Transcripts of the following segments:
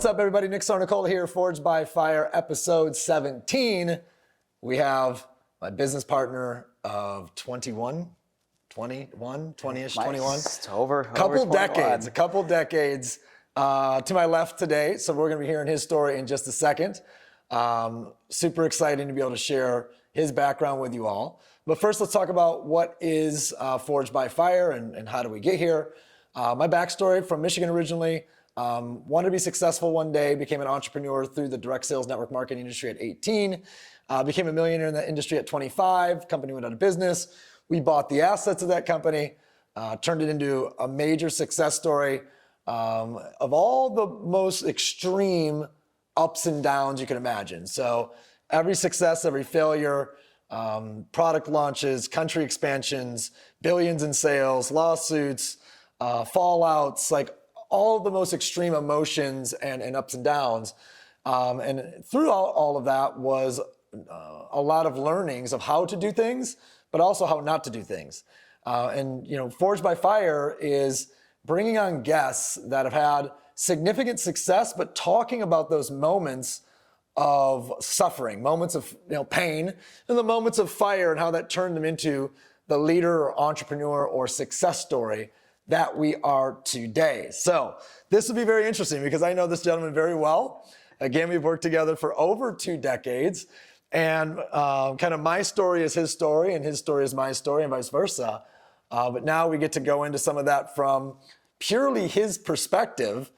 What's up, everybody? Nick Sarnicola here, Forged by Fire, episode 17. We have my business partner of 20-ish, 21. It's over A couple 21. decades to my left today. So we're going to be hearing his story in just a second. Super exciting to be able to share his background with you all. But first, let's talk about what is Forged by Fire and how do we get here. My backstory: from Michigan originally. Wanted to be successful one day, became an entrepreneur through the direct sales network marketing industry at 18, became a millionaire in that industry at 25, company went out of business. We bought the assets of that company, turned it into a major success story of all the most extreme ups and downs you can imagine. So every success, every failure, product launches, country expansions, billions in sales, lawsuits, fallouts, like all the most extreme emotions and ups and downs. And through all of that was a lot of learnings of how to do things, but also how not to do things. And Forged by Fire is bringing on guests that have had significant success, but talking about those moments of suffering, moments of pain, and the moments of fire and how that turned them into the leader or entrepreneur or success story that we are today. So this will be very interesting because I know this gentleman very well. Again, we've worked together for over 2 decades, and kind of my story is his story and his story is my story and vice versa. But now we get to go into some of that from purely his perspective.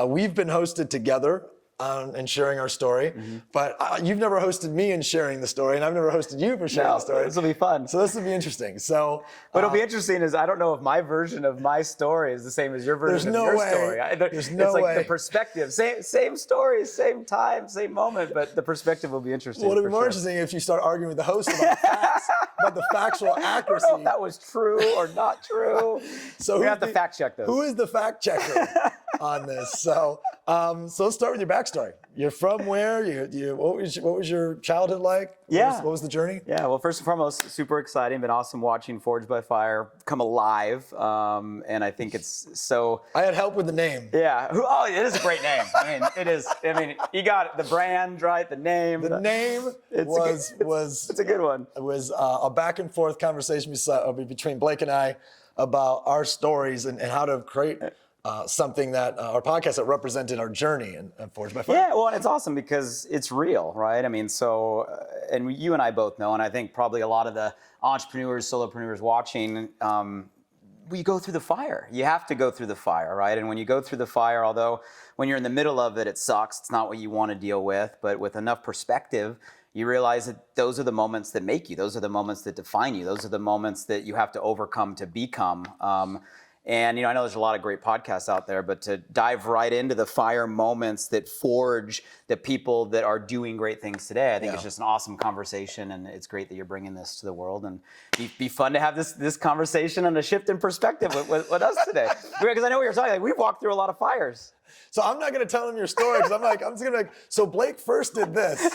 We've been hosted together and sharing our story, but you've never hosted me in sharing the story, and I've never hosted you for sharing the story. This will be fun. So this will be interesting. So what'll be interesting is I don't know if my version of my story is the same as your version of your story. There's no way. The perspective, same story, same time, same moment, but the perspective will be interesting. Well, it'll be more interesting if you start arguing with the host about the facts, about the factual accuracy. I don't know if that was true or not true. So we have to fact check those. Who is the fact checker on this? So let's start with your backstory. You're from where? What was your childhood like? What was the journey? Yeah, well, first and foremost, super exciting. Been awesome watching Forged by Fire come alive. And I think it's so... I had help with the name. Yeah. Oh, it is a great name. I mean, it is. I mean, you got the brand, right? The name. The name was... It's a good one. It was a back and forth conversation between Blake and I about our stories and how to create... something that our podcast that represented our journey and Forged by Fire. Yeah, well, and it's awesome because it's real, right? I mean, so, and you and I both know, and I think probably a lot of the entrepreneurs, solopreneurs watching, we go through the fire. You have to go through the fire, right? And when you go through the fire, although when you're in the middle of it, it sucks. It's not what you want to deal with, but with enough perspective, you realize that those are the moments that make you. Those are the moments that define you. Those are the moments that you have to overcome to become. And I know there's a lot of great podcasts out there, but to dive right into the fire moments that forge the people that are doing great things today, I think it's just an awesome conversation, and it's great that you're bringing this to the world. And be fun to have this conversation and a shift in perspective with us today, because I know what you're talking. Like, we've walked through a lot of fires. So I'm not going to tell him your story because I'm just going to be like, so Blake first did this.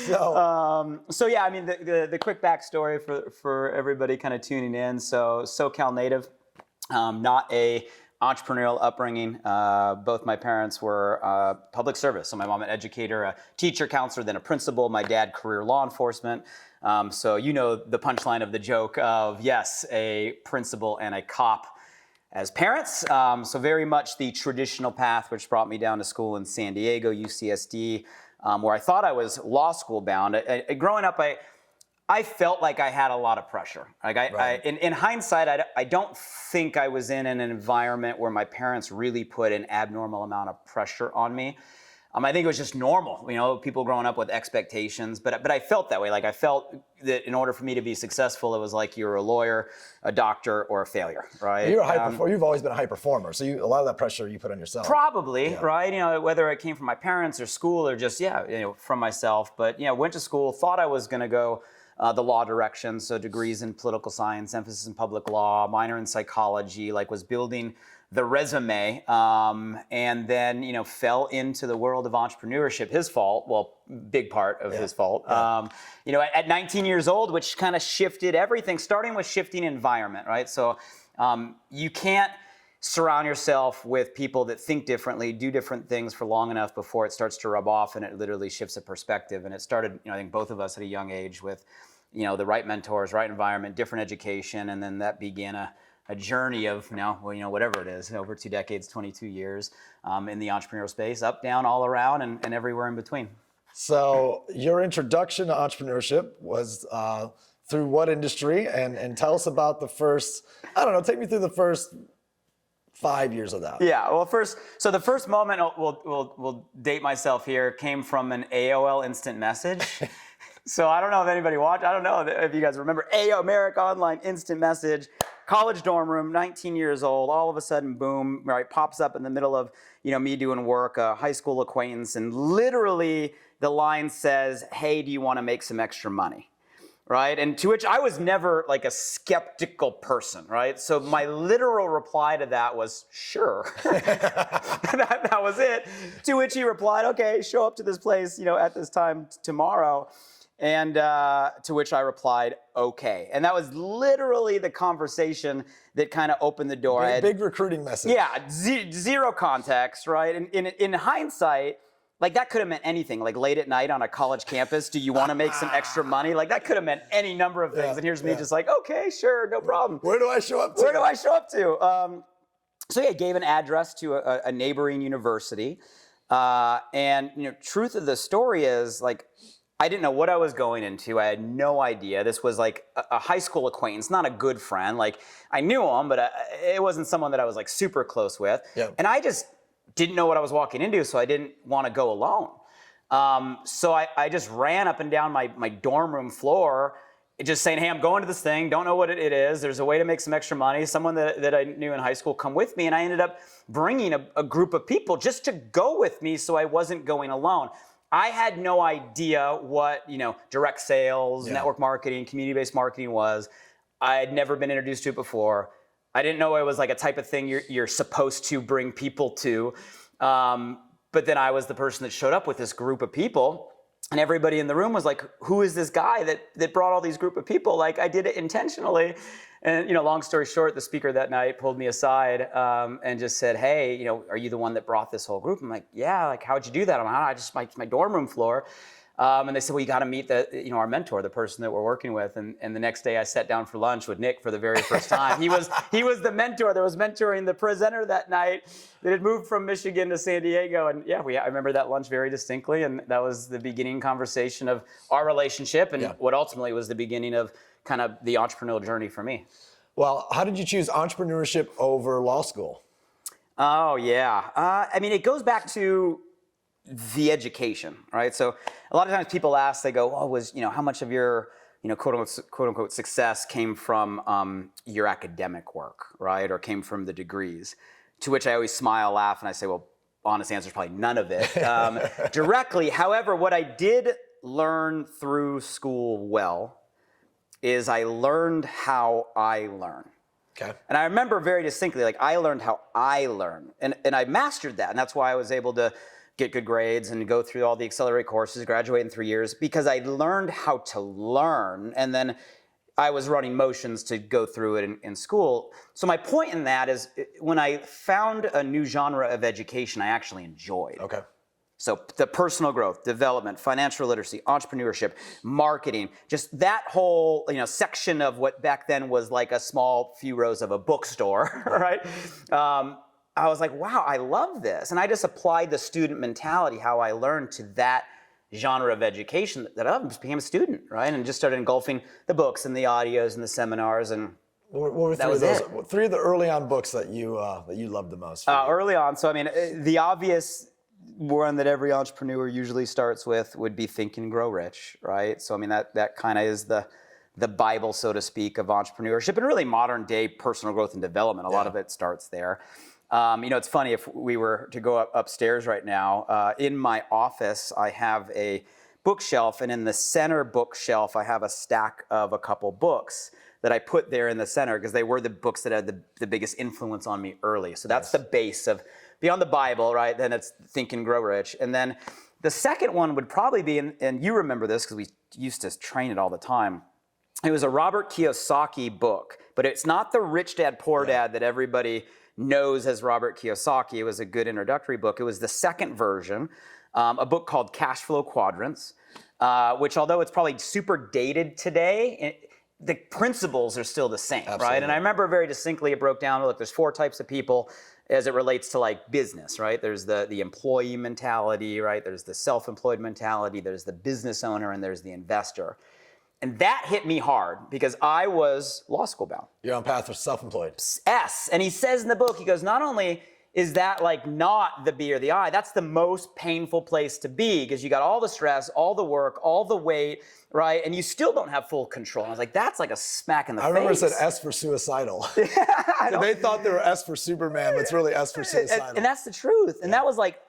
So yeah, I mean the quick backstory for everybody kind of tuning in. So SoCal native. Not a entrepreneurial upbringing. Both my parents were public service. So my mom an educator, a teacher, counselor, then a principal. My dad career law enforcement. So the punchline of the joke of yes, a principal and a cop as parents. So very much the traditional path, which brought me down to school in San Diego, UCSD, where I thought I was law school bound. Growing up, I felt like I had a lot of pressure. Like in hindsight, I don't think I was in an environment where my parents really put an abnormal amount of pressure on me. I think it was just normal, people growing up with expectations, but I felt that way. Like I felt that in order for me to be successful, it was like you were a lawyer, a doctor, or a failure, right? You've always been a high performer, so a lot of that pressure you put on yourself. Probably, right? Whether it came from my parents or school or just, from myself. But, went to school, thought I was going to go the law direction, so degrees in political science, emphasis in public law, minor in psychology, was building the resume, and then, fell into the world of entrepreneurship. His fault, well, big part of his fault. At 19 years old, which kind of shifted everything, starting with shifting environment, right? So you can't surround yourself with people that think differently, do different things for long enough before it starts to rub off and it literally shifts a perspective. And it started, I think both of us at a young age with, the right mentors, right environment, different education, and then that began a journey of now, whatever it is, over 2 decades, 22 years in the entrepreneurial space, up, down, all around, and everywhere in between. So your introduction to entrepreneurship was through what industry? And tell us about the first, take me through the first 5 years of that. Yeah, well, the first moment, we'll date myself here, came from an AOL instant message. So I don't know if anybody watched, I don't know if you guys remember America Online Instant Message, college dorm room, 19 years old, all of a sudden, boom, right, pops up in the middle of, me doing work, a high school acquaintance, and literally the line says, hey, do you want to make some extra money? Right? And to which I was never like a skeptical person, right? So my literal reply to that was, sure. that was it. To which he replied, okay, show up to this place, at this time tomorrow. And to which I replied, okay. And that was literally the conversation that kind of opened the door. Big recruiting message. Yeah, zero context, right? And in hindsight, like that could have meant anything. Like late at night on a college campus, do you want to make some extra money? Like that could have meant any number of things. Yeah, and here's me just like, okay, sure, no problem. Where do I show up to? Where do I show up to? So yeah, gave an address to a neighboring university. And truth of the story is like, I didn't know what I was going into. I had no idea. This was like a high school acquaintance, not a good friend. Like I knew him, but it wasn't someone that I was like super close with. Yeah. And I just didn't know what I was walking into, so I didn't want to go alone. So I just ran up and down my dorm room floor, just saying, hey, I'm going to this thing, don't know what it is. There's a way to make some extra money. Someone that I knew in high school come with me, and I ended up bringing a group of people just to go with me so I wasn't going alone. I had no idea what, direct sales, network marketing, community-based marketing was. I had never been introduced to it before. I didn't know it was like a type of thing you're supposed to bring people to. But then I was the person that showed up with this group of people, and everybody in the room was like, who is this guy that brought all these group of people? Like I did it intentionally. And, long story short, the speaker that night pulled me aside and just said, hey, are you the one that brought this whole group? I'm like, yeah, like, how'd you do that? I'm like, I just, my dorm room floor. And they said, well, you got to meet our mentor, the person that we're working with. And the next day I sat down for lunch with Nick for the very first time. He was the mentor that was mentoring the presenter that night that had moved from Michigan to San Diego. And yeah, I remember that lunch very distinctly. And that was the beginning conversation of our relationship and what ultimately was the beginning of kind of the entrepreneurial journey for me. Well, how did you choose entrepreneurship over law school? Oh, yeah. It goes back to the education, right? So a lot of times people ask, they go, how much of your, quote unquote success came from your academic work, right? Or came from the degrees? To which I always smile, laugh, and I say, well, honest answer is probably none of it directly. However, what I did learn through school well is I learned how I learn. Okay. And I remember very distinctly, like I learned how I learn. And I mastered that. And that's why I was able to get good grades and go through all the accelerated courses, graduate in 3 years, because I learned how to learn. And then I was running motions to go through it in school. So my point in that is when I found a new genre of education I actually enjoyed. Okay. So the personal growth, development, financial literacy, entrepreneurship, marketing, just that whole section of what back then was like a small few rows of a bookstore, right? I was like, wow, I love this. And I just applied the student mentality, how I learned, to that genre of education that I just became a student, right? And just started engulfing the books and the audios and the seminars, and what were three of the early on books that you loved the most? Early on, so the obvious one that every entrepreneur usually starts with would be Think and Grow Rich, right? So that kind of is the Bible, so to speak, of entrepreneurship and really modern day personal growth and development. A lot of it starts there. It's funny, if we were to go upstairs right now, in my office, I have a bookshelf, and in the center bookshelf, I have a stack of a couple books that I put there in the center because they were the books that had the biggest influence on me early. So that's the base of, beyond the Bible, right? Then it's Think and Grow Rich. And then the second one would probably be, and you remember this because we used to train it all the time, it was a Robert Kiyosaki book, but it's not the Rich Dad, Poor Dad that everybody knows as Robert Kiyosaki. It was a good introductory book. It was the second version, a book called Cash Flow Quadrants, which although it's probably super dated today, the principles are still the same, right? And I remember very distinctly it broke down, look, there's 4 types of people as it relates to like business, right? There's the employee mentality, right? There's the self-employed mentality, there's the business owner, and there's the investor. And that hit me hard because I was law school bound. You're on path for self-employed. S. And he says in the book, he goes, not only is that like not the B or the I, that's the most painful place to be because you got all the stress, all the work, all the weight, right? And you still don't have full control. And I was like, that's like a smack in the face. I remember it said S for suicidal. So they thought they were S for Superman, but it's really S for suicidal. And that's the truth. And that was like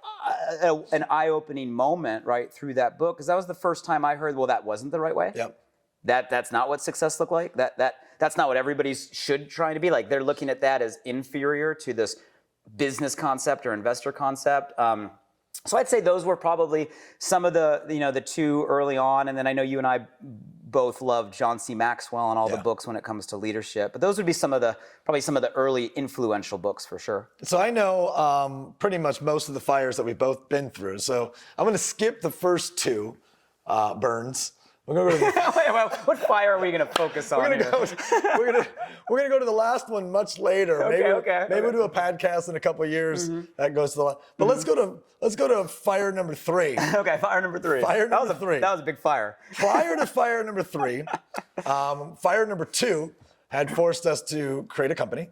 an eye-opening moment, right, through that book because that was the first time I heard, well, that wasn't the right way. Yep. That's not what success looked like. That's not what everybody should try to be. Like they're looking at that as inferior to this business concept or investor concept. So I'd say those were probably some of the 2 early on. And then I know you and I both loved John C. Maxwell and all the books when it comes to leadership. But those would be probably some of the early influential books for sure. So I know pretty much most of the fires that we've both been through. So I'm going to skip the first 2 burns. We're gonna go to Wait, what fire are we going to focus on? we're gonna go to the last one much later. Maybe we'll do a podcast in a couple of years that goes to the last. But let's go to fire number 3. Okay, fire number 3. Fire number 3. That was a big fire. Prior to fire number 3, fire number 2 had forced us to create a company.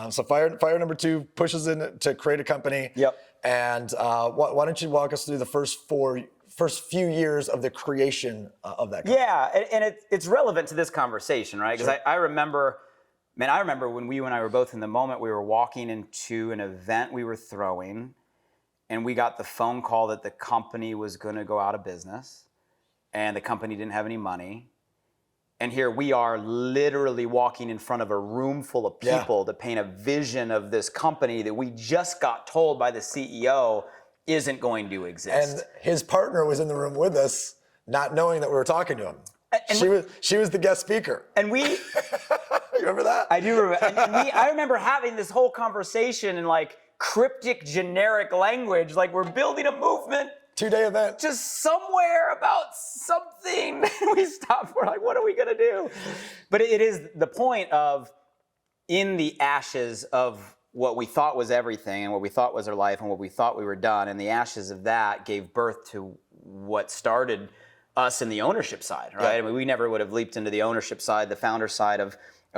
So fire number 2 pushes in to create a company. Yep. And why don't you walk us through the first few years of the creation of that company? Yeah, and it's relevant to this conversation, right? Because I remember when you and I were both in the moment, we were walking into an event we were throwing, and we got the phone call that the company was going to go out of business, and the company didn't have any money. And here we are literally walking in front of a room full of people to paint a vision of this company that we just got told by the CEO isn't going to exist. And his partner was in the room with us, not knowing that we were talking to him. And she was the guest speaker. And we... You remember that? I do remember. I remember having this whole conversation in like cryptic, generic language, like we're building a movement. 2-day event. Just somewhere about something. We stopped. We're like, what are we going to do? But it is the point of in the ashes of what we thought was everything and what we thought was our life and what we thought we were done, and the ashes of that gave birth to what started us in the ownership side, right? I mean, we never would have leaped into the ownership side, the founder side of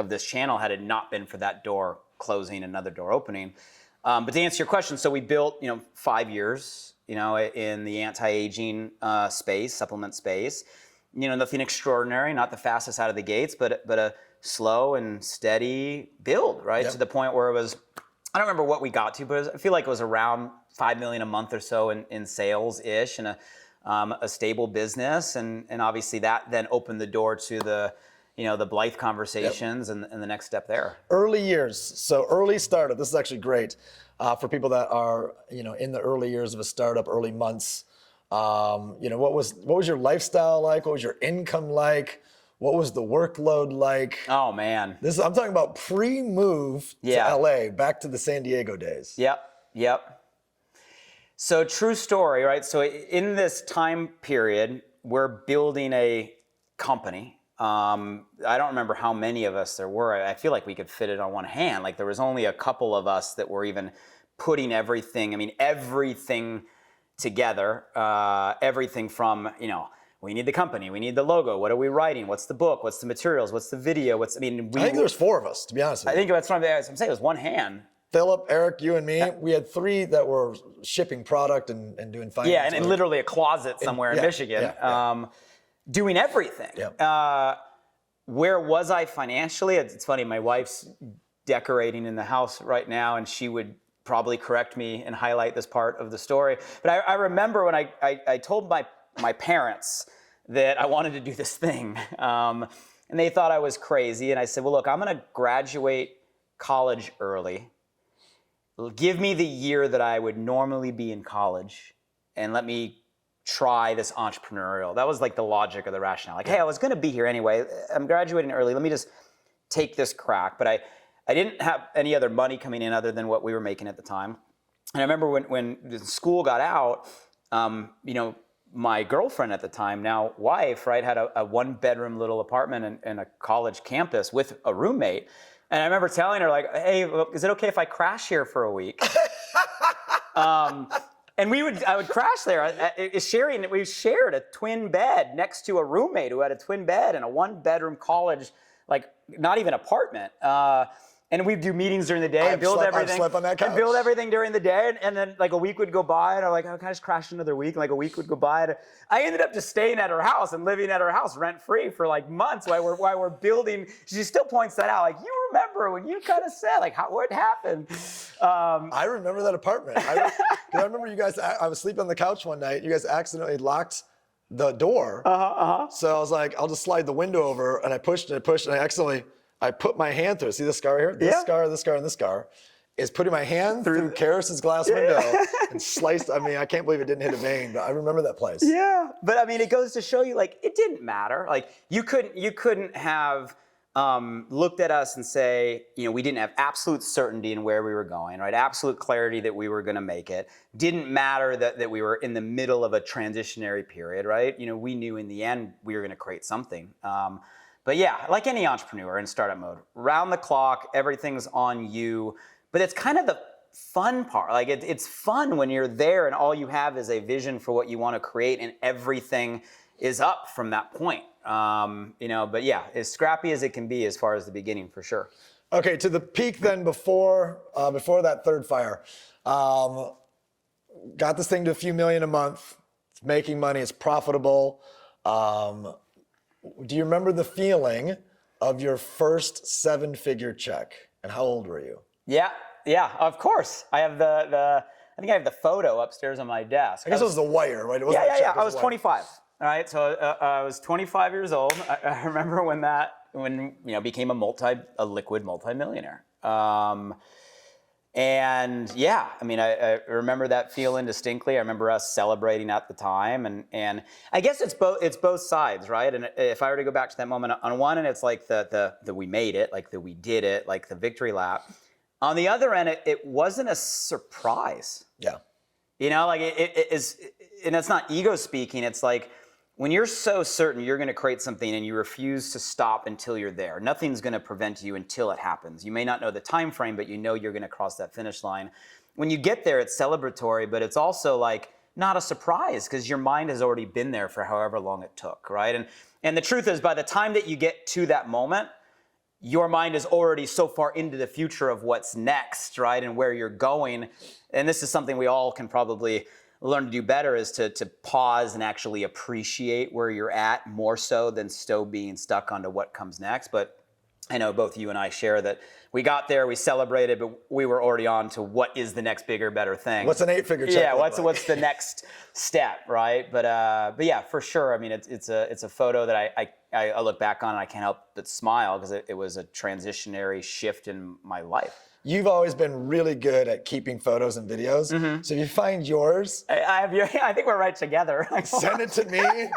this channel had it not been for that door closing, another door opening. But to answer your question, so we built, 5 years, in the anti-aging space, supplement space. Nothing extraordinary, not the fastest out of the gates, but a slow and steady build, right? To the point where it was, I don't remember what we got to, but I feel like it was around $5 million a month or so in sales-ish and a stable business. And obviously that then opened the door to the Blythe conversations and the next step there. Early years, so early startup. This is actually great for people that are in the early years of a startup, early months. What was your lifestyle like? What was your income like? What was the workload like? Oh man, I'm talking about pre-move to LA, back to the San Diego days. Yep. So true story, right? So in this time period, we're building a company. I don't remember how many of us there were. I feel like we could fit it on one hand. Like there was only a couple of us that were even putting everything together. Everything from, we need the company, we need the logo, what are we writing, what's the book, what's the materials, what's the video, I think there's 4 of us, to be honest with you. I think that's what I'm saying, it was one hand. Philip, Eric, you and me, we had 3 that were shipping product and doing finance. Yeah, and in literally a closet somewhere in Michigan, doing everything. Where was I financially? It's funny, my wife's decorating in the house right now, and she would probably correct me and highlight this part of the story. But I remember when I told my parents that I wanted to do this thing, and they thought I was crazy, and I said, well, look, I'm going to graduate college early. Give me the year that I would normally be in college, and let me try this entrepreneurial. That was like the logic or the rationale. Like, hey, I was going to be here anyway. I'm graduating early. Let me just take this crack. But I didn't have any other money coming in other than what we were making at the time. And I remember when the school got out, my girlfriend at the time, now wife, right, had a 1-bedroom little apartment in a college campus with a roommate. And I remember telling her, like, hey, look, is it okay if I crash here for a week? And I would crash there. We shared a twin bed next to a roommate who had a twin bed in a 1-bedroom college, like not even apartment. And we'd do meetings during the day and build everything. I've slept on that couch. And build everything during the day. And then like a week would go by and I'm like, oh, can I just crash another week? And like a week would go by. And I ended up just staying at her house and living at her house rent free for like months while we're building. She still points that out. Like, you remember when you kind of said, like, what happened? I remember that apartment. I remember you guys, I was sleeping on the couch one night. You guys accidentally locked the door. So I was like, I'll just slide the window over. And I pushed and I put my hand through. See the scar here? This scar, and this scar is putting my hand through Karis's glass window and sliced. I mean, I can't believe it didn't hit a vein, but I remember that place. Yeah, but I mean, it goes to show you, like, it didn't matter. Like, you couldn't have looked at us and say, we didn't have absolute certainty in where we were going, right? Absolute clarity that we were going to make it. Didn't matter that we were in the middle of a transitionary period, right? We knew in the end we were going to create something. But yeah, like any entrepreneur in startup mode, round the clock, everything's on you. But it's kind of the fun part. Like it's fun when you're there and all you have is a vision for what you want to create and everything is up from that point. But yeah, as scrappy as it can be as far as the beginning, for sure. Okay, to the peak then before that third fire. Got this thing to a few million a month. It's making money, it's profitable. Do you remember the feeling of your first 7-figure check? And how old were you? Yeah, of course. I have I think I have the photo upstairs on my desk. I guess it was the wire, right? It wasn't yeah. I was 25. All right, so I was 25 years old. I remember when became a liquid multimillionaire. And yeah, I mean, I remember that feeling distinctly. I remember us celebrating at the time, and I guess it's both sides, right? And if I were to go back to that moment, on one end, it's like the we made it, like the we did it, like the victory lap. On the other end, it wasn't a surprise. Yeah. Like it is, and it's not ego speaking. It's like when you're so certain you're going to create something and you refuse to stop until you're there, nothing's going to prevent you until it happens. You may not know the time frame, but you know you're going to cross that finish line. When you get there, it's celebratory, but it's also like not a surprise because your mind has already been there for however long it took, right? And the truth is, by the time that you get to that moment, your mind is already so far into the future of what's next, right? And where you're going. And this is something we all can probably learn to do better, is to pause and actually appreciate where you're at more so than still being stuck onto what comes next. But I know both you and I share that we got there, we celebrated, but we were already on to what is the next bigger, better thing. What's an 8-figure check? Yeah, what's the next step, right? But yeah, for sure. I mean, it's a photo that I look back on and I can't help but smile because it was a transitionary shift in my life. You've always been really good at keeping photos and videos. Mm-hmm. So if you find yours, I think we're right together. Send it to me.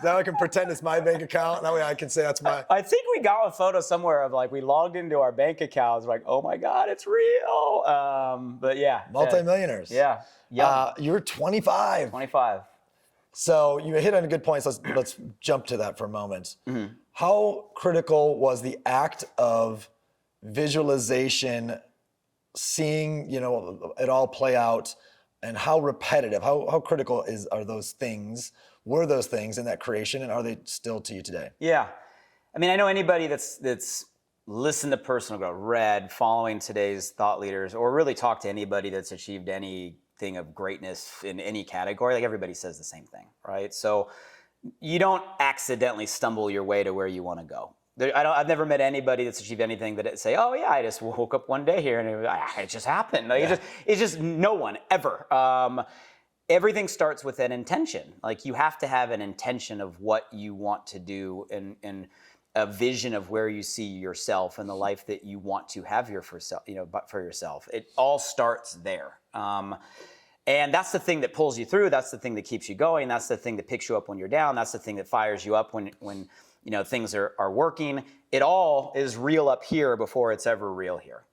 Now I can pretend it's my bank account. That way I can say that's my. I think we got a photo somewhere of like we logged into our bank accounts. Like, oh my God, it's real. But yeah, multimillionaires. Yeah. You're 25. 25. So you hit on a good point. So let's jump to that for a moment. Mm-hmm. How critical was the act of visualization, seeing it all play out, and how repetitive, how critical were those things in that creation, and are they still to you today? Yeah, I mean, I know anybody that's listened to Personal Growth, read, following today's thought leaders, or really talked to anybody that's achieved anything of greatness in any category, like everybody says the same thing, right? So you don't accidentally stumble your way to where you want to go. I've never met anybody that's achieved anything that say, "Oh yeah, I just woke up one day here and it just happened." Like, yeah. It's just no one ever. Everything starts with an intention. Like, you have to have an intention of what you want to do and a vision of where you see yourself and the life that you want to have for yourself. It all starts there. And that's the thing that pulls you through. That's the thing that keeps you going. That's the thing that picks you up when you're down. That's the thing that fires you up when things are working. It all is real up here before it's ever real here.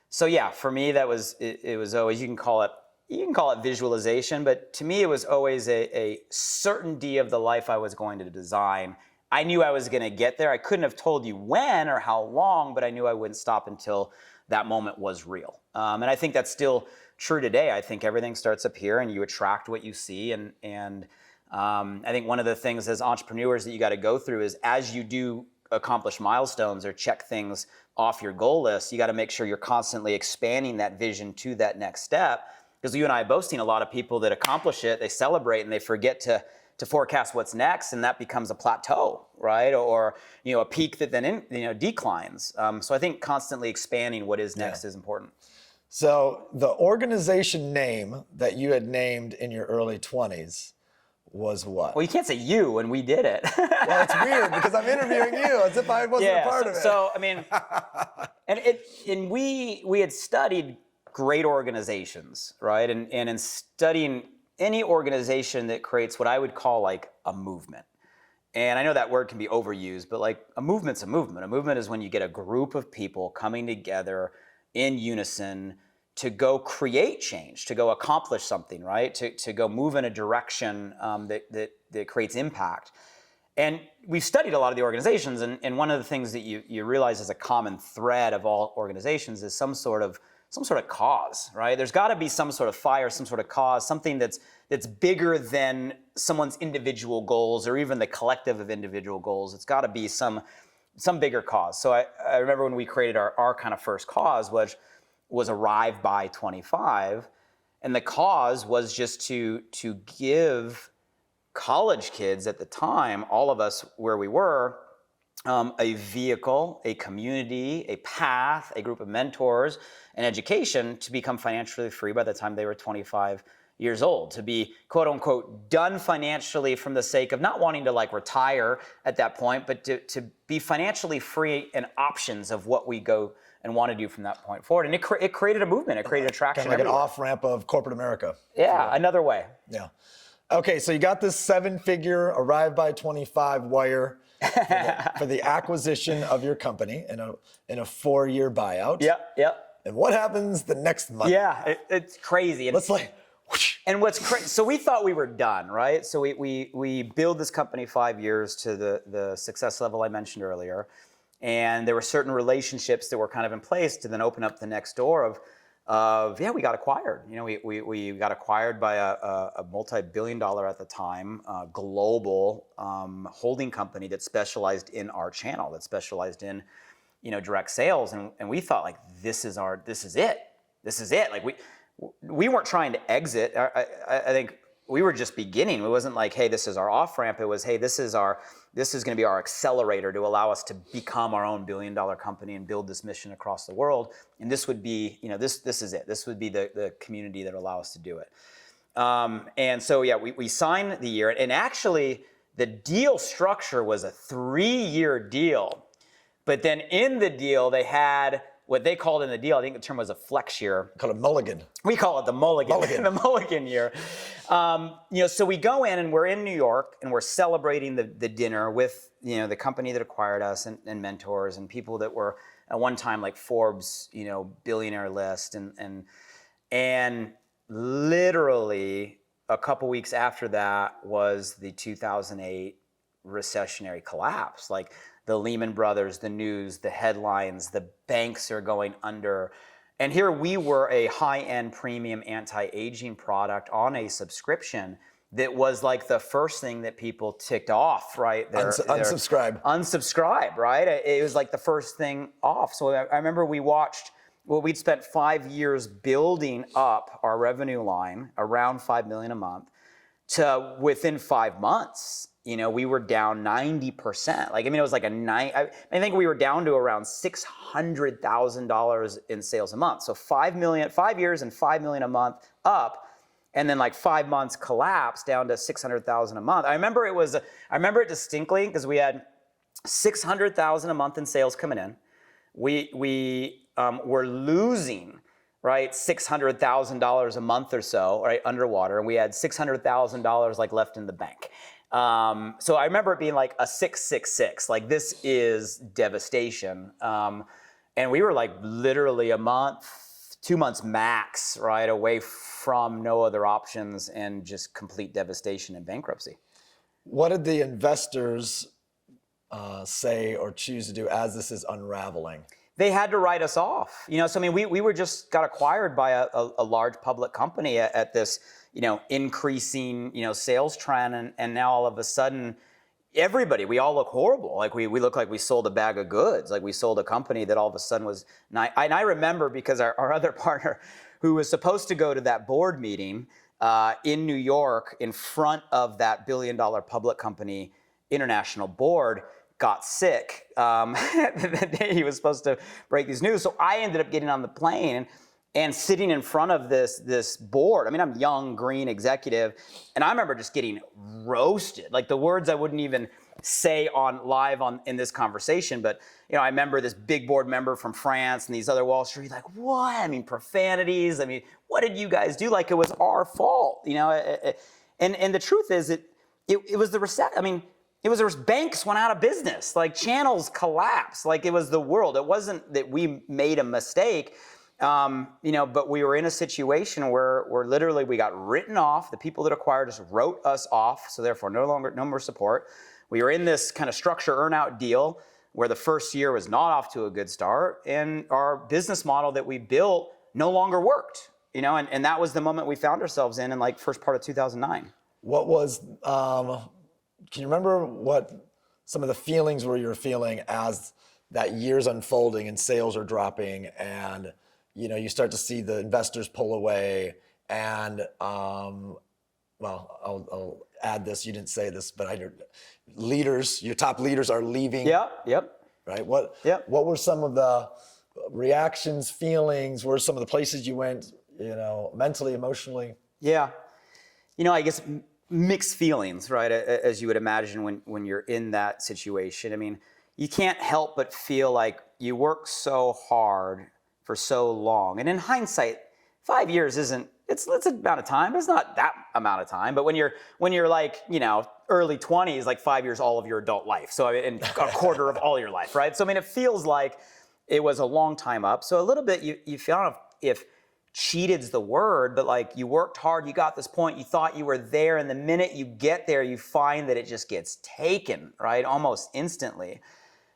So yeah, for me, it was always, you can call it visualization, but to me, it was always a certainty of the life I was going to design. I knew I was going to get there. I couldn't have told you when or how long, but I knew I wouldn't stop until that moment was real. And I think that's still true today. I think everything starts up here and you attract what you see. And I think one of the things as entrepreneurs that you got to go through is as you do accomplish milestones or check things off your goal list, you got to make sure you're constantly expanding that vision to that next step. Because you and I have both seen a lot of people that accomplish it, they celebrate and they forget to forecast what's next, and that becomes a plateau, right? Or a peak that then declines. So I think constantly expanding what is next is important. So the organization name that you had named in your early 20s was what? Well, you can't say you when we did it. Well, it's weird because I'm interviewing you as if I wasn't a part of it. So I mean, and we had studied great organizations, right? And in studying any organization that creates what I would call like a movement. And I know that word can be overused, but like a movement's a movement. A movement is when you get a group of people coming together in unison to go create change, to go accomplish something, right? To go move in a direction that creates impact. And we've studied a lot of the organizations, and one of the things that you realize is a common thread of all organizations is some sort of cause, right? There's got to be some sort of fire, some sort of cause, something that's bigger than someone's individual goals or even the collective of individual goals. It's got to be some bigger cause. So I remember when we created our kind of first cause, which was Arrive by 25, and the cause was just to give college kids at the time, all of us where we were, a vehicle, a community, a path, a group of mentors, an education to become financially free by the time they were 25 years old, to be quote unquote done financially from the sake of not wanting to like retire at that point, but to be financially free and options of what we go and want to do from that point forward. And it created a movement, it created attraction. Kind of like an off-ramp of corporate America. Yeah, another way. Yeah. Okay, so you got this 7-figure Arrive by 25 wire for the acquisition of your company in a 4-year buyout. Yep. And what happens the next month? Yeah, it's crazy. Let's like, whoosh. And what's crazy, so we thought we were done, right? So we build this company 5 years to the success level I mentioned earlier. And there were certain relationships that were kind of in place to then open up the next door of we got acquired. We got acquired by a multi-billion-dollar at the time global holding company that specialized in our channel, that specialized in direct sales, and we thought like this is it. Like we weren't trying to exit. I think we were just beginning. It wasn't like, hey, this is our off ramp. It was, hey, this is going to be our accelerator to allow us to become our own billion-dollar company and build this mission across the world. And this would be, this is it. This would be the community that allow us to do it. And so yeah, we signed the year, and actually the deal structure was a 3-year deal. But then in the deal, they had what they called in the deal, I think the term was a flex year. Called a mulligan. We call it the mulligan. The mulligan year. So we go in and we're in New York and we're celebrating the dinner with the company that acquired us and mentors and people that were at one time like Forbes billionaire list and literally a couple weeks after that was the 2008 recessionary collapse. Like the Lehman Brothers, the news, the headlines, the banks are going under. And here we were a high-end premium anti-aging product on a subscription that was like the first thing that people ticked off, right? Unsubscribe, right? It was like the first thing off. So I remember we'd spent 5 years building up our revenue line around $5 million a month to within 5 months. We were down 90%. It was like I think we were down to around $600,000 in sales a month. So 5 years and $5 million a month up, and then like 5 months collapse down to $600,000 a month. I remember it distinctly because we had $600,000 a month in sales coming in. We were losing, right, $600,000 a month or so, right, underwater, and we had $600,000 like left in the bank. So I remember it being like a 666, like this is devastation. And we were like literally a month, 2 months max, right, away from no other options and just complete devastation and bankruptcy. What did the investors say or choose to do as this is unraveling? They had to write us off. So I mean, we were just got acquired by a large public company at this, increasing, sales trend. And now all of a sudden, we all look horrible. Like we look like we sold a bag of goods. Like we sold a company that all of a sudden was, and I remember because our other partner who was supposed to go to that board meeting in New York in front of that billion-dollar public company international board got sick the day he was supposed to break these news. So I ended up getting on the plane and sitting in front of this board. I mean, I'm young, green executive, and I remember just getting roasted. Like the words I wouldn't even say live in this conversation, but I remember this big board member from France and these other Wall Street, like, what? I mean, profanities. I mean, what did you guys do? Like it was our fault, And the truth is, it was the recession. I mean, it was banks went out of business, like channels collapsed, like it was the world. It wasn't that we made a mistake. But we were in a situation where literally we got written off. The people that acquired us wrote us off, so therefore no more support. We were in this kind of structure earn-out deal where the first year was not off to a good start, and our business model that we built no longer worked. And that was the moment we found ourselves in like first part of 2009. What was? Can you remember what some of the feelings were you were feeling as that year's unfolding and sales are dropping and you start to see the investors pull away and, I'll add this, you didn't say this, but your top leaders are leaving. Yep. Right? What were some of the reactions, feelings, were some of the places you went, mentally, emotionally? Yeah. I guess mixed feelings, right? As you would imagine when you're in that situation. I mean, you can't help but feel like you work so hard for so long. And in hindsight, 5 years it's an amount of time, but it's not that amount of time. But when you're like, early 20s, like 5 years, all of your adult life. So and a quarter of all your life, right? So I mean, it feels like it was a long time up. So a little bit you feel if cheated's the word, but like you worked hard, you got this point, you thought you were there, and the minute you get there, you find that it just gets taken, right? Almost instantly.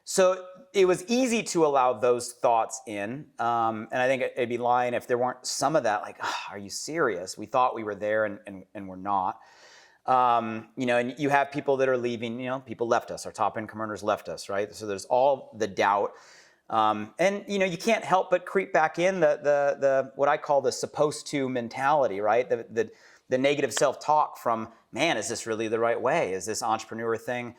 So it was easy to allow those thoughts in. And I think it'd be lying if there weren't some of that, like, are you serious? We thought we were there and we're not. And you have people that are leaving, people left us, our top income earners left us, right? So there's all the doubt. And you can't help but creep back in the what I call the supposed to mentality, right? The negative self-talk from, man, is this really the right way? Is this entrepreneur thing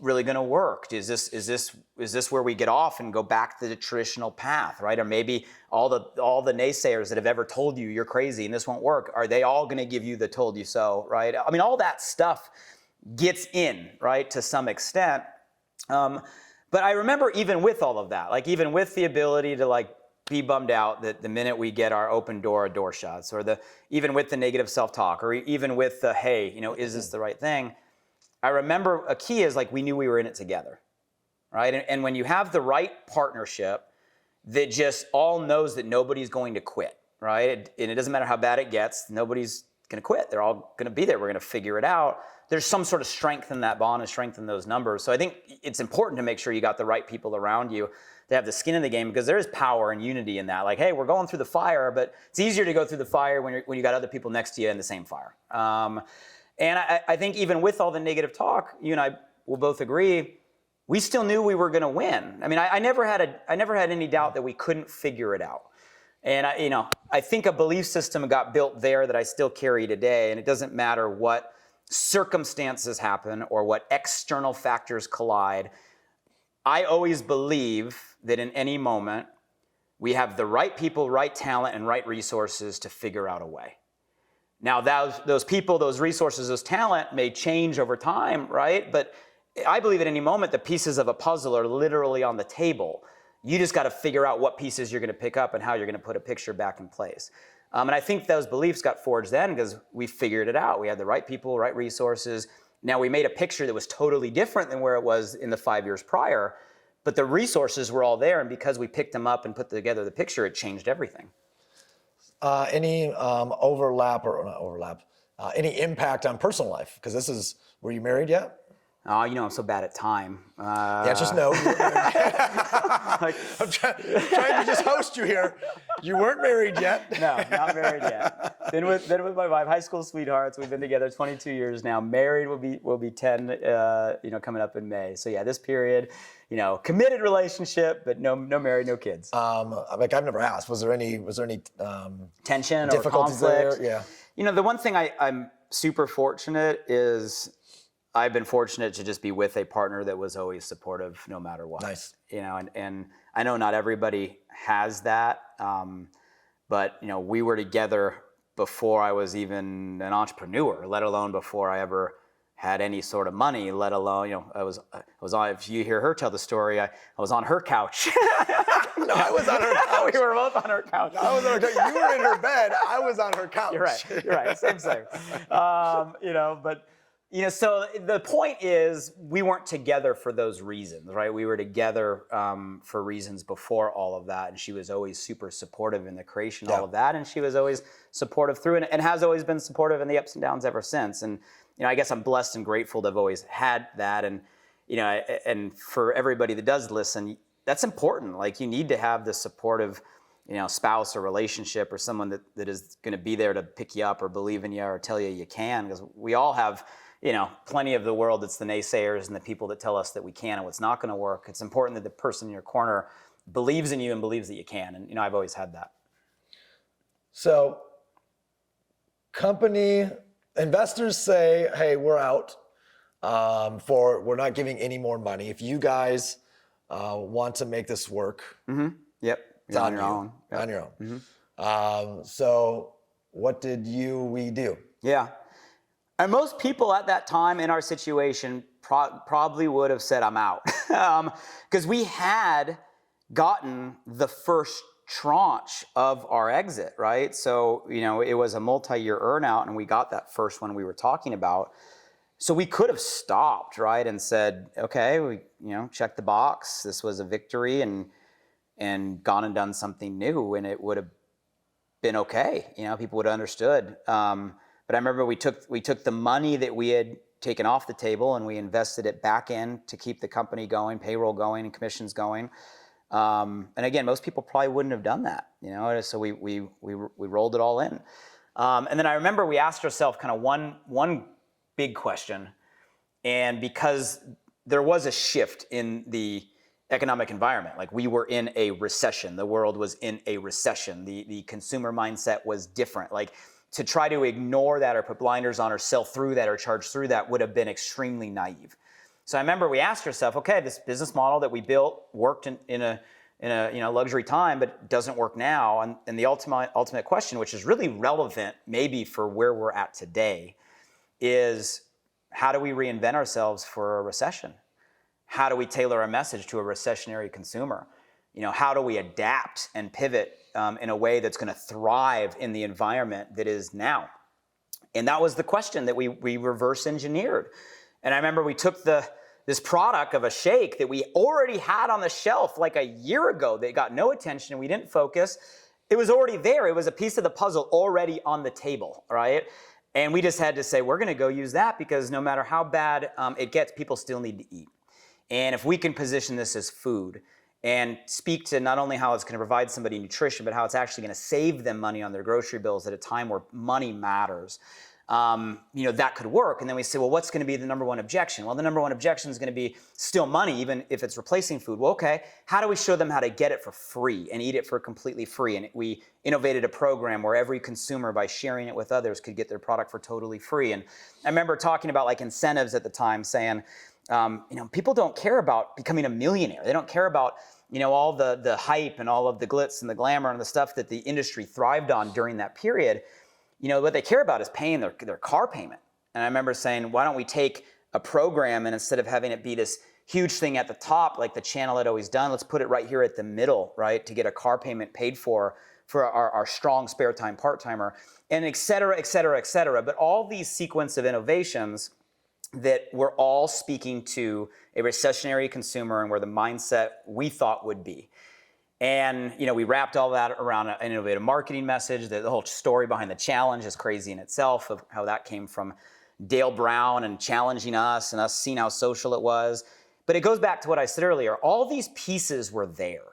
really going to work? Is this where we get off and go back to the traditional path, right? Or maybe all the naysayers that have ever told you you're crazy and this won't work, are they all going to give you the told you so, right? I mean, all that stuff gets in, right, to some extent. But I remember even with all of that, like even with the ability to like be bummed out that the minute we get our open door shuts, or even with the negative self-talk, or even with the, hey, is this the right thing? I remember a key is like we knew we were in it together, right? And when you have the right partnership that just all knows that nobody's going to quit, right? And it doesn't matter how bad it gets, nobody's going to quit. They're all going to be there. We're going to figure it out. There's some sort of strength in that bond and strength in those numbers. So I think it's important to make sure you got the right people around you that have the skin in the game, because there is power and unity in that. Like, hey, we're going through the fire, but it's easier to go through the fire when you got other people next to you in the same fire. And I think even with all the negative talk, you and I will both agree, we still knew we were going to win. I mean, I never had any doubt that we couldn't figure it out. And I think a belief system got built there that I still carry today. And it doesn't matter what circumstances happen or what external factors collide. I always believe that in any moment, we have the right people, right talent, and right resources to figure out a way. Now, those people, those resources, those talent may change over time, right? But I believe at any moment, the pieces of a puzzle are literally on the table. You just got to figure out what pieces you're going to pick up and how you're going to put a picture back in place. And I think those beliefs got forged then because we figured it out. We had the right people, right resources, Now we made a picture that was totally different than where it was in the 5 years prior, but the resources were all there, and because we picked them up and put together the picture, it changed everything. Any overlap or not overlap? Any impact on personal life? Because were you married yet? Oh, I'm so bad at time. The answer's no. You weren't married. Like, I'm trying to just host you here. You weren't married yet. No, not married yet. Been with my wife, high school sweethearts. We've been together 22 years now. Married will be 10, coming up in May. So yeah, this period, committed relationship, but no married, no kids. I've never asked. Was there any Tension or difficulties conflict? there? Yeah. The one thing I'm super fortunate is I've been fortunate to just be with a partner that was always supportive no matter what. Nice. And I know not everybody has that, but we were together before I was even an entrepreneur, let alone before I ever had any sort of money, let alone, I was on, if you hear her tell the story, I was on her couch. No, I was on her couch. We were both on her couch. I was on her couch. You were in her bed. I was on her couch. You're right. Same. So the point is we weren't together for those reasons, right? We were together for reasons before all of that, and she was always super supportive in the creation of all of that, and she was always supportive through it, and has always been supportive in the ups and downs ever since. And I guess I'm blessed and grateful to have always had that, and and for everybody that does listen, that's important. Like, you need to have the supportive, spouse or relationship or someone that is going to be there to pick you up or believe in you or tell you can, because we all have plenty of the world that's the naysayers and the people that tell us that we can and what's not going to work. It's important that the person in your corner believes in you and believes that you can. And, I've always had that. So company investors say, hey, we're out. We're not giving any more money. If you guys want to make this work, Yep. it's on your own. Yep. On your own. Mm-hmm. So what did we do? Yeah. And most people at that time in our situation probably would have said, I'm out. Because we had gotten the first tranche of our exit, right? So, it was a multi-year earnout, and we got that first one we were talking about. So we could have stopped, right, and said, okay, we, checked the box. This was a victory, and gone and done something new, and it would have been okay. People would have understood. But I remember we took the money that we had taken off the table and we invested it back in to keep the company going, payroll going, and commissions going. And again, most people probably wouldn't have done that, So we rolled it all in. And then I remember we asked ourselves kind of one big question, and because there was a shift in the economic environment, like we were in a recession, the world was in a recession, the consumer mindset was different. Like, to try to ignore that or put blinders on or sell through that or charge through that would have been extremely naive. So I remember we asked ourselves, okay, this business model that we built worked in a luxury time, but it doesn't work now. And the ultimate question, which is really relevant maybe for where we're at today, is how do we reinvent ourselves for a recession? How do we tailor a message to a recessionary consumer? How do we adapt and pivot in a way that's going to thrive in the environment that is now? And that was the question that we reverse engineered. And I remember we took this product of a shake that we already had on the shelf like a year ago that got no attention and we didn't focus. It was already there. It was a piece of the puzzle already on the table, right? And we just had to say, we're going to go use that, because no matter how bad it gets, people still need to eat. And if we can position this as food and speak to not only how it's going to provide somebody nutrition, but how it's actually going to save them money on their grocery bills at a time where money matters, that could work. And then we say, well, what's going to be the number one objection? Well, the number one objection is going to be still money, even if it's replacing food. Well, okay, how do we show them how to get it for free and eat it for completely free? And we innovated a program where every consumer, by sharing it with others, could get their product for totally free. And I remember talking about like incentives at the time, saying, people don't care about becoming a millionaire. They don't care about, all the hype and all of the glitz and the glamour and the stuff that the industry thrived on during that period. What they care about is paying their car payment. And I remember saying, why don't we take a program, and instead of having it be this huge thing at the top, like the channel had always done, let's put it right here at the middle, right? To get a car payment paid for our strong spare time part-timer, and et cetera, et cetera, et cetera. But all these sequence of innovations that were all speaking to a recessionary consumer and where the mindset we thought would be. And we wrapped all that around an innovative marketing message. The whole story behind the challenge is crazy in itself, of how that came from Dale Brown and challenging us and us seeing how social it was. But it goes back to what I said earlier. All these pieces were there,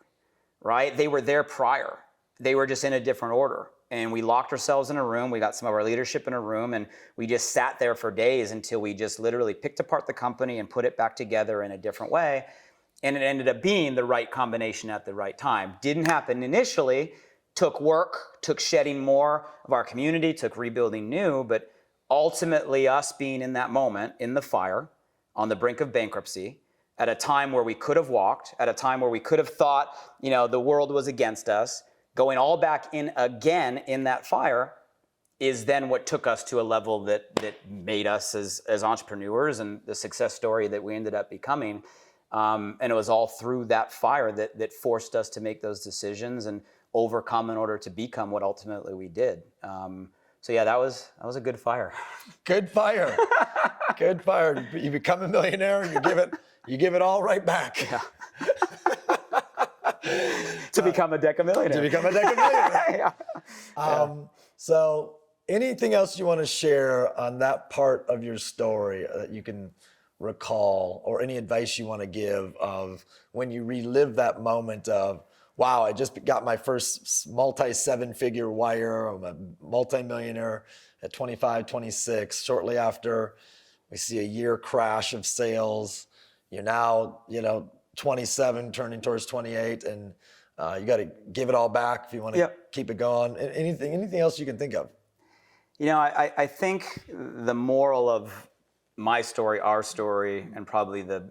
right? They were there prior. They were just in a different order. And we locked ourselves in a room. We got some of our leadership in a room, and we just sat there for days until we just literally picked apart the company and put it back together in a different way. And it ended up being the right combination at the right time. Didn't happen initially, took work, took shedding more of our community, took rebuilding new, but ultimately us being in that moment, in the fire, on the brink of bankruptcy, at a time where we could have walked, at a time where we could have thought, the world was against us, going all back in again in that fire is then what took us to a level that made us as entrepreneurs and the success story that we ended up becoming. And it was all through that fire that forced us to make those decisions and overcome in order to become what ultimately we did. So yeah, that was a good fire. Good fire. Good fire. You become a millionaire and you give it all right back. Yeah. To become a decamillionaire. To become a decamillionaire. Yeah. So anything else you want to share on that part of your story that you can recall, or any advice you want to give of when you relive that moment of, wow, I just got my first multi-seven-figure wire, I'm a multi-millionaire at 25, 26. Shortly after, we see a year crash of sales. You're now, 27, turning towards 28, and you got to give it all back if you want to keep it going. Anything else you can think of? I think the moral of my story, our story, and probably the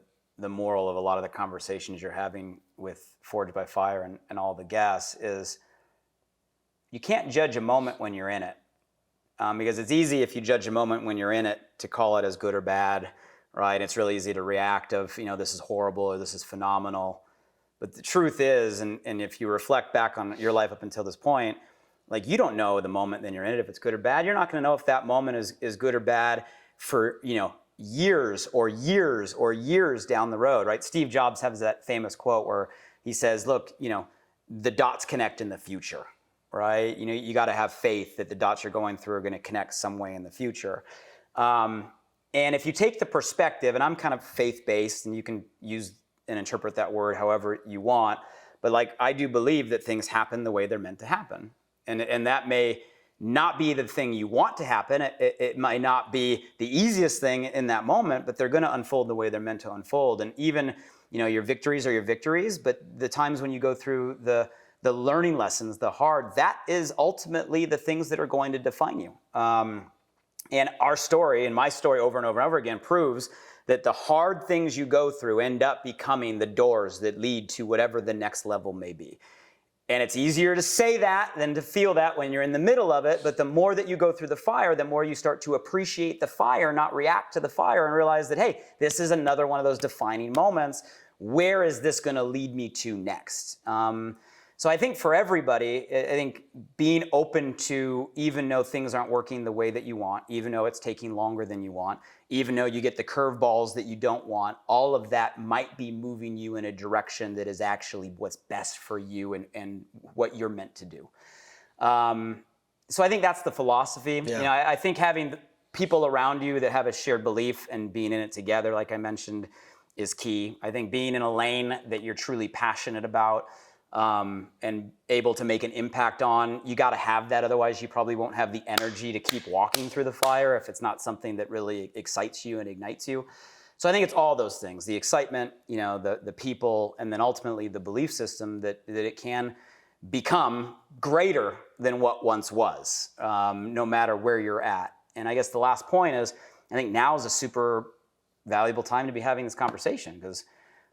moral of a lot of the conversations you're having with Forged by Fire and all the gas is you can't judge a moment when you're in it. Because it's easy if you judge a moment when you're in it to call it as good or bad, right? It's really easy to react of, this is horrible or this is phenomenal. But the truth is, and if you reflect back on your life up until this point, like, you don't know the moment then you're in it if it's good or bad. You're not going to know if that moment is good or bad for, years or years or years down the road, right? Steve Jobs has that famous quote where he says, look, the dots connect in the future, right? You got to have faith that the dots you're going through are going to connect some way in the future. And if you take the perspective, and I'm kind of faith-based, and you can use and interpret that word however you want, but like, I do believe that things happen the way they're meant to happen. And that may not be the thing you want to happen. It might not be the easiest thing in that moment, but they're going to unfold the way they're meant to unfold. And even, your victories are your victories, but the times when you go through the learning lessons, the hard, that is ultimately the things that are going to define you. And our story, and my story over and over and over again, proves that the hard things you go through end up becoming the doors that lead to whatever the next level may be. And it's easier to say that than to feel that when you're in the middle of it. But the more that you go through the fire, the more you start to appreciate the fire, not react to the fire, and realize that, hey, this is another one of those defining moments. Where is this going to lead me to next? So I think for everybody, I think being open to, even though things aren't working the way that you want, even though it's taking longer than you want, even though you get the curveballs that you don't want, all of that might be moving you in a direction that is actually what's best for you and what you're meant to do. So I think that's the philosophy. Yeah. I think having people around you that have a shared belief and being in it together, like I mentioned, is key. I think being in a lane that you're truly passionate about, and able to make an impact on, you got to have that. Otherwise, you probably won't have the energy to keep walking through the fire if it's not something that really excites you and ignites you. So I think it's all those things, the excitement, the people, and then ultimately the belief system that it can become greater than what once was, no matter where you're at. And I guess the last point is, I think now is a super valuable time to be having this conversation, because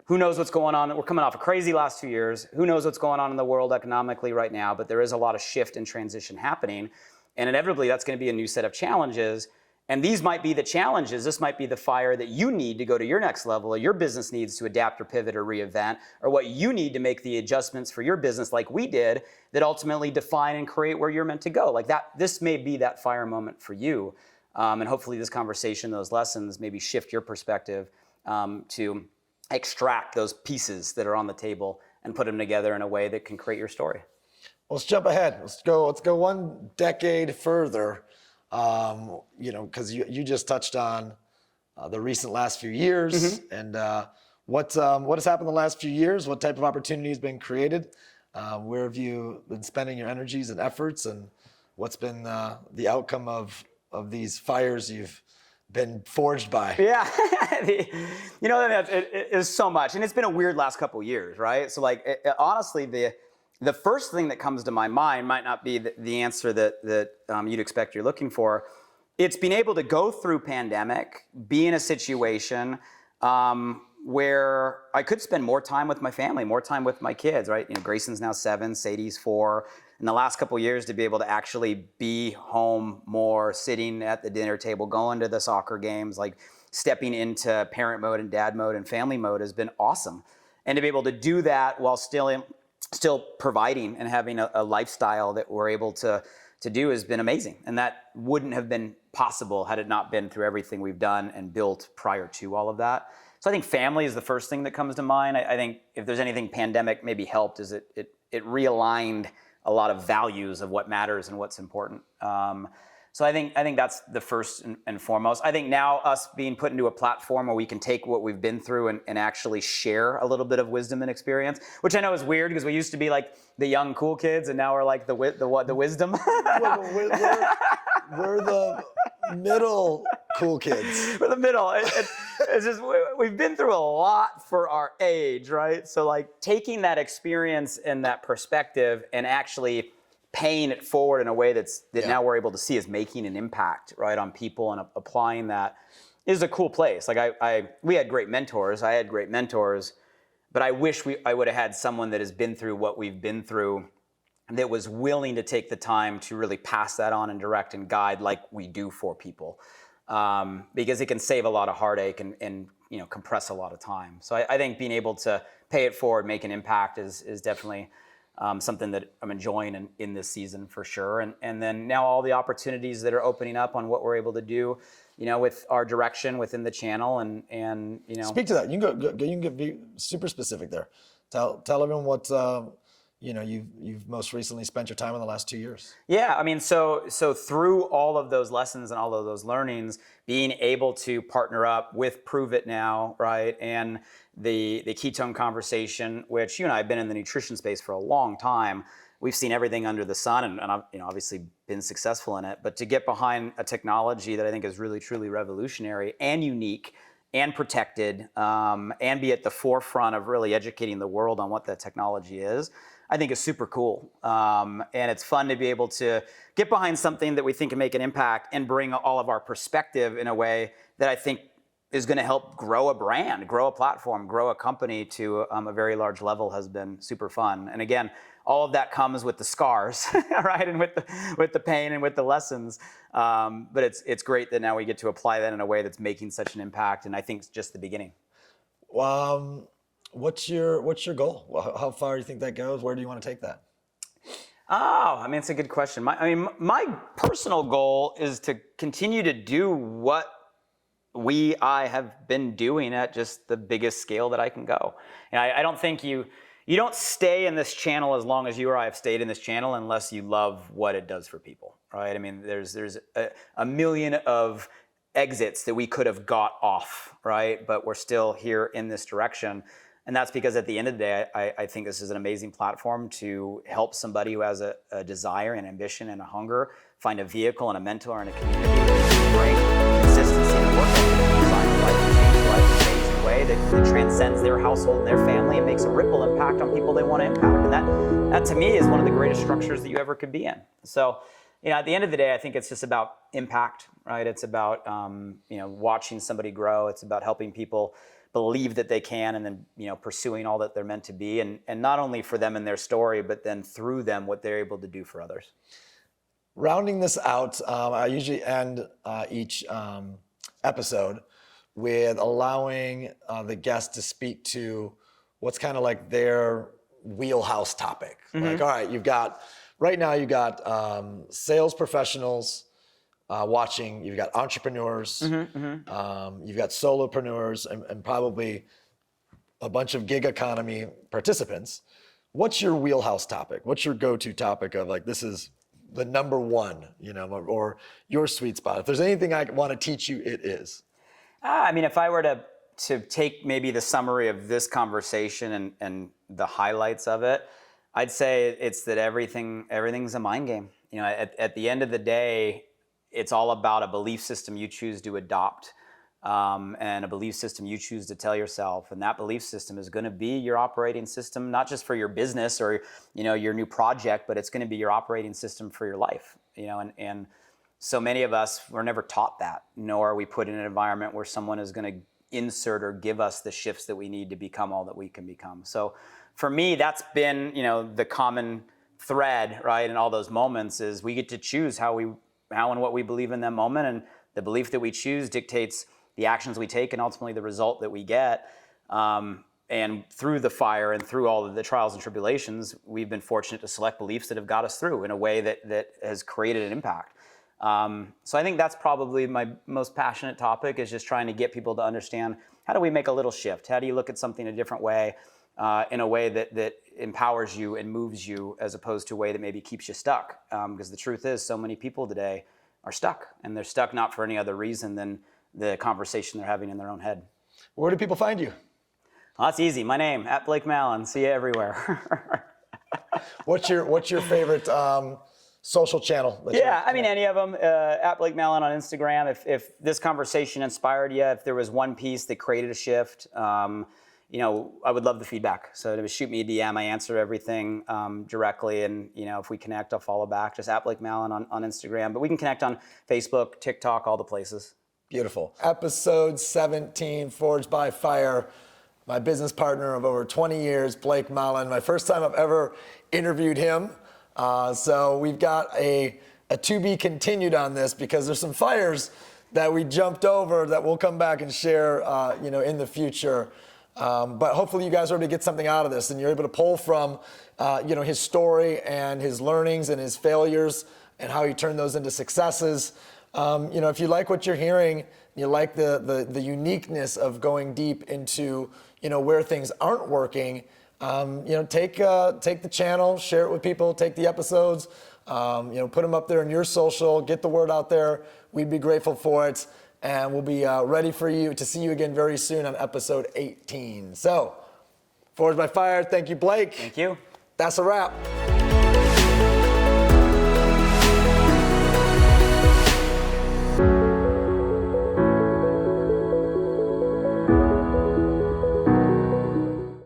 who knows what's going on? We're coming off a crazy last 2 years. Who knows what's going on in the world economically right now? But there is a lot of shift and transition happening. And inevitably, that's going to be a new set of challenges. And these might be the challenges. This might be the fire that you need to go to your next level, or your business needs to adapt or pivot or reinvent, or what you need to make the adjustments for your business like we did that ultimately define and create where you're meant to go. Like that, this may be that fire moment for you. And hopefully this conversation, those lessons, maybe shift your perspective to extract those pieces that are on the table and put them together in a way that can create your story. Let's jump ahead. Let's go one decade further. Because you just touched on the recent last few years, and what has happened the last few years. What type of opportunity has been created? Where have you been spending your energies and efforts, and what's been the outcome of these fires you've been forged by? Yeah, it is so much, and it's been a weird last couple of years, right? So honestly, the first thing that comes to my mind might not be the answer that you'd expect you're looking for. It's being able to go through pandemic, be in a situation where I could spend more time with my family, more time with my kids, right? Grayson's now 7, Sadie's 4. In the last couple of years, to be able to actually be home more, sitting at the dinner table, going to the soccer games, like stepping into parent mode and dad mode and family mode has been awesome. And to be able to do that while still providing and having a lifestyle that we're able to do has been amazing. And that wouldn't have been possible had it not been through everything we've done and built prior to all of that. So I think family is the first thing that comes to mind. I think if there's anything pandemic maybe helped is it realigned a lot of values of what matters and what's important. So I think that's the first and foremost. I think now us being put into a platform where we can take what we've been through and actually share a little bit of wisdom and experience, which I know is weird because we used to be like the young cool kids and now we're like the wisdom. We're the middle cool kids. We're the middle. It's just we've been through a lot for our age, right? So taking that experience and that perspective and actually paying it forward in a way that now we're able to see as making an impact, right, on people and applying that is a cool place. We had great mentors. I had great mentors, but I wish I would have had someone that has been through what we've been through that was willing to take the time to really pass that on and direct and guide like we do for people. Because it can save a lot of heartache and compress a lot of time. So I think being able to pay it forward, make an impact is definitely something that I'm enjoying in this season for sure. And then now all the opportunities that are opening up on what we're able to do, with our direction within the channel and. Speak to that. You can be super specific there. Tell everyone what you've most recently spent your time in the last 2 years. Yeah, I mean, so through all of those lessons and all of those learnings, being able to partner up with Prüvit now, right, and the ketone conversation, which you and I have been in the nutrition space for a long time. We've seen everything under the sun, and I've obviously been successful in it. But to get behind a technology that I think is really truly revolutionary and unique and protected, and be at the forefront of really educating the world on what that technology is, I think is super cool. And it's fun to be able to get behind something that we think can make an impact and bring all of our perspective in a way that I think is going to help grow a brand, grow a platform, grow a company to a very large level has been super fun. And again, all of that comes with the scars, right? And with the pain and with the lessons. But it's great that now we get to apply that in a way that's making such an impact. And I think it's just the beginning. What's your goal? How far do you think that goes? Where do you want to take that? Oh, I mean, it's a good question. My personal goal is to continue to do what I have been doing at just the biggest scale that I can go. And I don't think you don't stay in this channel as long as you or I have stayed in this channel unless you love what it does for people, right? I mean, there's a million of exits that we could have got off, right? But we're still here in this direction. And that's because at the end of the day, I think this is an amazing platform to help somebody who has a desire and ambition and a hunger find a vehicle and a mentor and a community that bring consistency and work ethic, design life and change life in an amazing way that transcends their household and their family and makes a ripple impact on people they want to impact. And that to me is one of the greatest structures that you ever could be in. So, at the end of the day, I think it's just about impact, right? It's about watching somebody grow. It's about helping people believe that they can and then pursuing all that they're meant to be, and not only for them and their story, but then through them what they're able to do for others. Rounding this out, I usually end each episode with allowing the guest to speak to what's kind of like their wheelhouse topic. Mm-hmm. Like, all right, you've got sales professionals watching. You've got entrepreneurs, you've got solopreneurs, and probably a bunch of gig economy participants. What's your wheelhouse topic? What's your go-to topic of like, this is the number one, or your sweet spot? If there's anything I want to teach you, it is. I mean, if I were to take maybe the summary of this conversation and the highlights of it, I'd say it's that everything's a mind game. At the end of the day, it's all about a belief system you choose to adopt, and a belief system you choose to tell yourself. And that belief system is going to be your operating system, not just for your business or your new project, but it's going to be your operating system for your life. And so many of us were never taught that, nor are we put in an environment where someone is going to insert or give us the shifts that we need to become all that we can become. So for me, that's been the common thread, right, in all those moments is we get to choose how and what we believe in that moment, and the belief that we choose dictates the actions we take and ultimately the result that we get. And through the fire and through all of the trials and tribulations, we've been fortunate to select beliefs that have got us through in a way that has created an impact. So I think that's probably my most passionate topic, is just trying to get people to understand, how do we make a little shift? How do you look at something a different way, in a way that empowers you and moves you, as opposed to a way that maybe keeps you stuck? Because the truth is, so many people today are stuck, and they're stuck not for any other reason than the conversation they're having in their own head. Where do people find you? Well, that's easy. My name, @Blake See you everywhere. What's your favorite social channel? Yeah, I mean, any of them. @Blake on Instagram. If this conversation inspired you, if there was one piece that created a shift, I would love the feedback. So to shoot me a DM, I answer everything directly, and if we connect, I'll follow back. Just @Blake on Instagram, but we can connect on Facebook, TikTok, all the places. Beautiful. Episode 17, Forged by Fire. My business partner of over 20 years, Blake Mallen. My first time I've ever interviewed him. So we've got a to be continued on this, because there's some fires that we jumped over that we'll come back and share, in the future. But hopefully you guys are able to get something out of this, and you're able to pull from, his story and his learnings and his failures and how he turned those into successes. If you like what you're hearing, you like the uniqueness of going deep into, where things aren't working, take the channel, share it with people, take the episodes, put them up there in your social, get the word out there. We'd be grateful for it. And we'll be ready for you to see you again very soon on episode 18. So, Forged by Fire, thank you, Blake. Thank you. That's a wrap.